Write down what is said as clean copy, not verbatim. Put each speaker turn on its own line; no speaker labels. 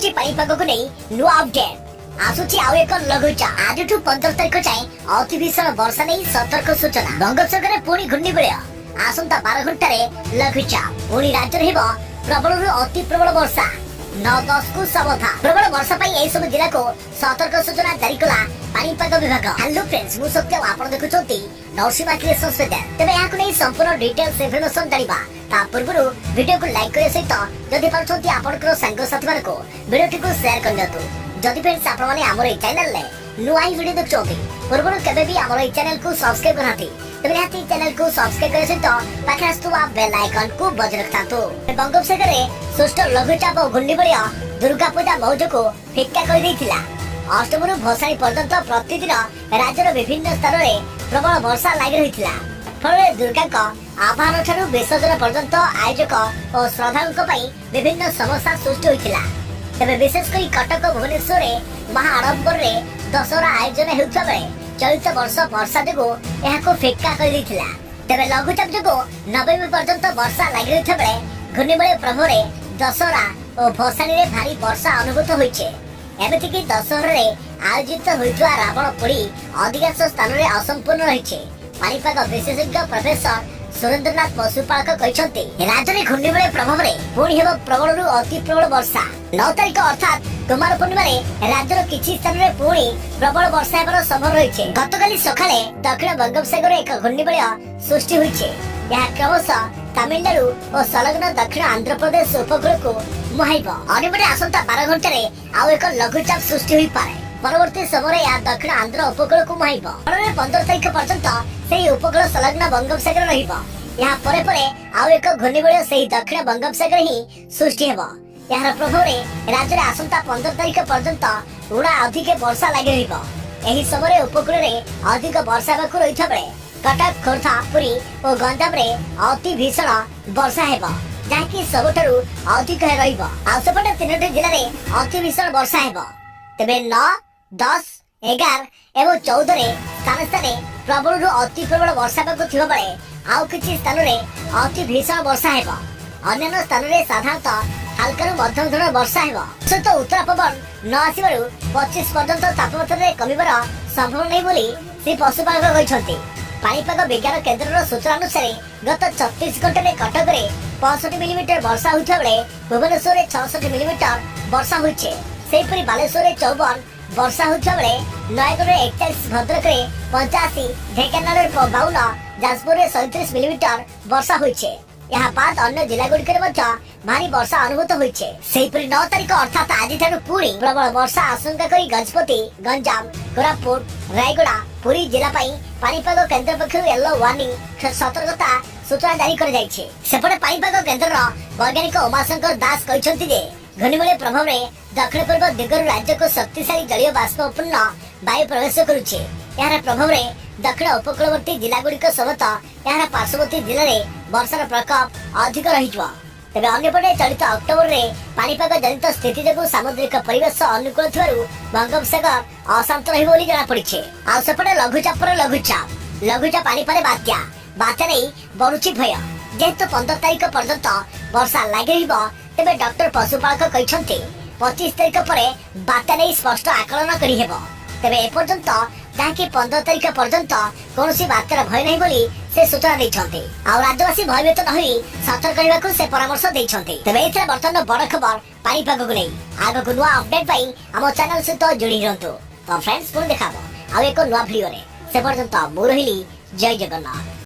आसुची पाणीपाग को नहीं नुआ अपडेट आसुची आउ एक लघुचाप आज 15 तारिख जाए अति भीषण वर्षा नहीं सतर्क सूचना बंगोपसागर पुणी घूर्णिबलय आसंता 12 घंटे लघुचाप पुणी राज्य रहिबो प्रबल अति प्रबल वर्षा 9-10 को सावधान प्रबल वर्षा पाई एई सब जिला को सतर्क सूचना जारी कला पाणीपाग विभाग। हेलो फ्रेंड्स मु सत्य आपण देखुचोंती नरसिंहा क्रिएशंस वेदर तेबे याकु नै संपूर्ण डिटेल्स इन्फॉर्मेशन जानिबा ता पूर्वरु वीडियो को लाइक करे सहित जदि पारछोंती आपनकर संग साथी मानको वीडियो को शेयर करनियतु जदि फ्रेंड्स आपण माने हमर ए चैनल ले नुआ ही वीडियो देखचोंती पूर्वरु केबे भी हमर ए चैनल को सब्सक्राइब करनाती तेबे याती चैनल को सब्सक्राइब करे सहित पाखे आस्तुवा बेल आइकन को बजाय रखतांतु। बंगोपसागर रे सुष्ट लघुचाप घूर्णिबलय दुर्गा पूजा मौज को फिक्का कर देथिला अष्टमरु भसाणी पर्यंत प्रतिदिन राज्यर विभिन्न स्थान में प्रबल वर्षा लागि रहिथिला फल दुर्गा आह्वान ठारू विसर्जन पर्यंत आयोजक और श्रद्धालुओं विभिन्न समस्या सृष्टि होइथिला। तेबे विशेषकर कटक भुवनेश्वर महाआडंबर दशहरा आयोजन हेउथा बेले चलित वर्ष वर्षा जोगु एहाको फिक्का कर देथिला। तेबे लघुचाप जोगु नवमी पर्यंत वर्षा लागि रहिथा बेले घूर्णिबलय प्रभाव दशहरा और भसाणी रे भारी वर्षा अनुभूत होइछे। एमिति कि दशहरा रे आयोजित होइतवा रावण पोड़ी अधिकांश स्थान रे असंपूर्ण रहिछे। पाणीपाग विशेषज्ञ प्रोफेसर सुरेंद्रनाथ पशुपालक कहते राज्य में घूर्णिबलय प्रभाव में पुणी हेब प्रबल अति प्रबल वर्षा 9 तारिख अर्थात कुमार पूर्णिमा राज्यर किछि स्थान में पुणी प्रबल वर्षा हेबार संभव रहिछे। गतकाली सकाळे दक्षिण बंगोपसागर एक घूर्णिबलय सृष्टि होइछे। यह क्रमशः तमिलनाडु और संलग्न दक्षिण आंध्र प्रदेश उपकूल को मुहाइब। अन्यपटे आसंता 12 घंटे आउ एक लघुचाप सृष्टि होई पारे। परवर्ती समय यह दक्षिण आंध्र उपकूल को मुहाइब। 15 तारिख पर्यंत सेही उपकूल संलग्न बंगोपसागर रहिबो। यहाँ परे परे आउ एक घूर्णिबलय सेही दक्षिण बंगोपसागर ही सृष्टि हेबो। यार प्रभाव रे राज्य रे आसंता 15 तारिख पर्यंत उड़ा अधिक वर्षा लागि रहिबो। एही समय उपकूल रे अधिक वर्षा हेबाकु रहिथा बेले कटक खोर्धा पुरी और गंजाम रे अति भीषण वर्षा हेबो जाकी सबठारु अधिक रहिबो। आ सेपटे 3टी जिल्ला रे अति भीषण वर्षा हेबो। तेबे 9, 10, 11 एवं 14 रे स्थान स्थाने प्रबल अति प्रबल वर्षा हेबाकु थिबा बेले आउ किछि स्थान रे अति भीषण वर्षा हेबो। अन्य स्थान रे साधारणतः हल्का मध्यम धरण वर्षा हेबो। सहित उत्तर पवन न आसिबारु 25 पर्यंत तापमात्रा रे कमिबार संभव नै बोली श्री पशुपालक कहिसंती। पाणीपाग विज्ञान केन्द्र सूचना अनुसार गत 36 घंटे में कटक रे 65 मिलीमीटर वर्षा होइथा बेले भुवनेश्वर 66 मिलीमीटर वर्षा होइछे। सेहिपरि बालेश्वर 54 वर्षा होइथा बेले नयगढ़ 41 भद्रक रे 85 ढेंकानाल रे 52 जाजपुर रे 37 मिलीमीटर वर्षा होइछे। यहाँ बाद अन्य जिला गुड़िक भारी वर्षा अनुभूत होइछे। सेहिपरि 9 तारिख अर्थात आज ठारू पुणी प्रबल वर्षा आशंका करी गजपति गंजाम कोरापुट रायगड़ा पुरी जिला पाणीपाग केन्द्र पक्षरु येलो वार्निंग सतर्कता सूचना जारी कर जाइछे। सेपटे पाणीपाग केन्द्र वैज्ञानिक उमाशंकर दास कहते जे घूर्णिबलय प्रभाव में दक्षिण पूर्व दिगरु राज्य को शक्तिशाली जलीय बाष्पपूर्ण वायु प्रवेश करुछे। यार प्रभाव में दक्षिण उपकूलवर्ती जिला गुड़िक समेत यार पार्श्ववर्ती जिले में वर्षार प्रकोप अधिक रहिबो। तेबे अन्यपटे चलित अक्टोबर रे पाणीपाग जनित स्थिति जोगु सामुद्रिक परिवेश अनुकूल थिबारु बंगोपसागर अशांत रहिबो बोली जଣା पड़िछे। आ सेपटे लघुचाप पानी परे बात्या नै बढुछि भय जेहेतु 15 तारिख पर्यंत वर्षा लागि रहिबो। तेबे डॉक्टर पशुपालक कहछन्ते 25 तारिख परे बात्या नै स्पष्ट आकलन करि हेबो। तेबे ए पर्यंत जहाँकि 15 तारिख पर्यंत कौनसी बात्यार भय नहीं बोली से सूचना देइछन्ते। आ राज्यवासी भयभीत न होई सतर्क रहबाकू से परामर्श देइछन्ते। तेबे एथरा वर्तमान बड़ खबर पाणीपाग को नै आगो नुआ अपडेट पाई हम चैनल सहित जोड़ी रहंतु। तो फ्रेंड्स पुणी देखाबो आ एक नुआ वीडियो रे से पर्यंत मु रहिली जय जगन्नाथ।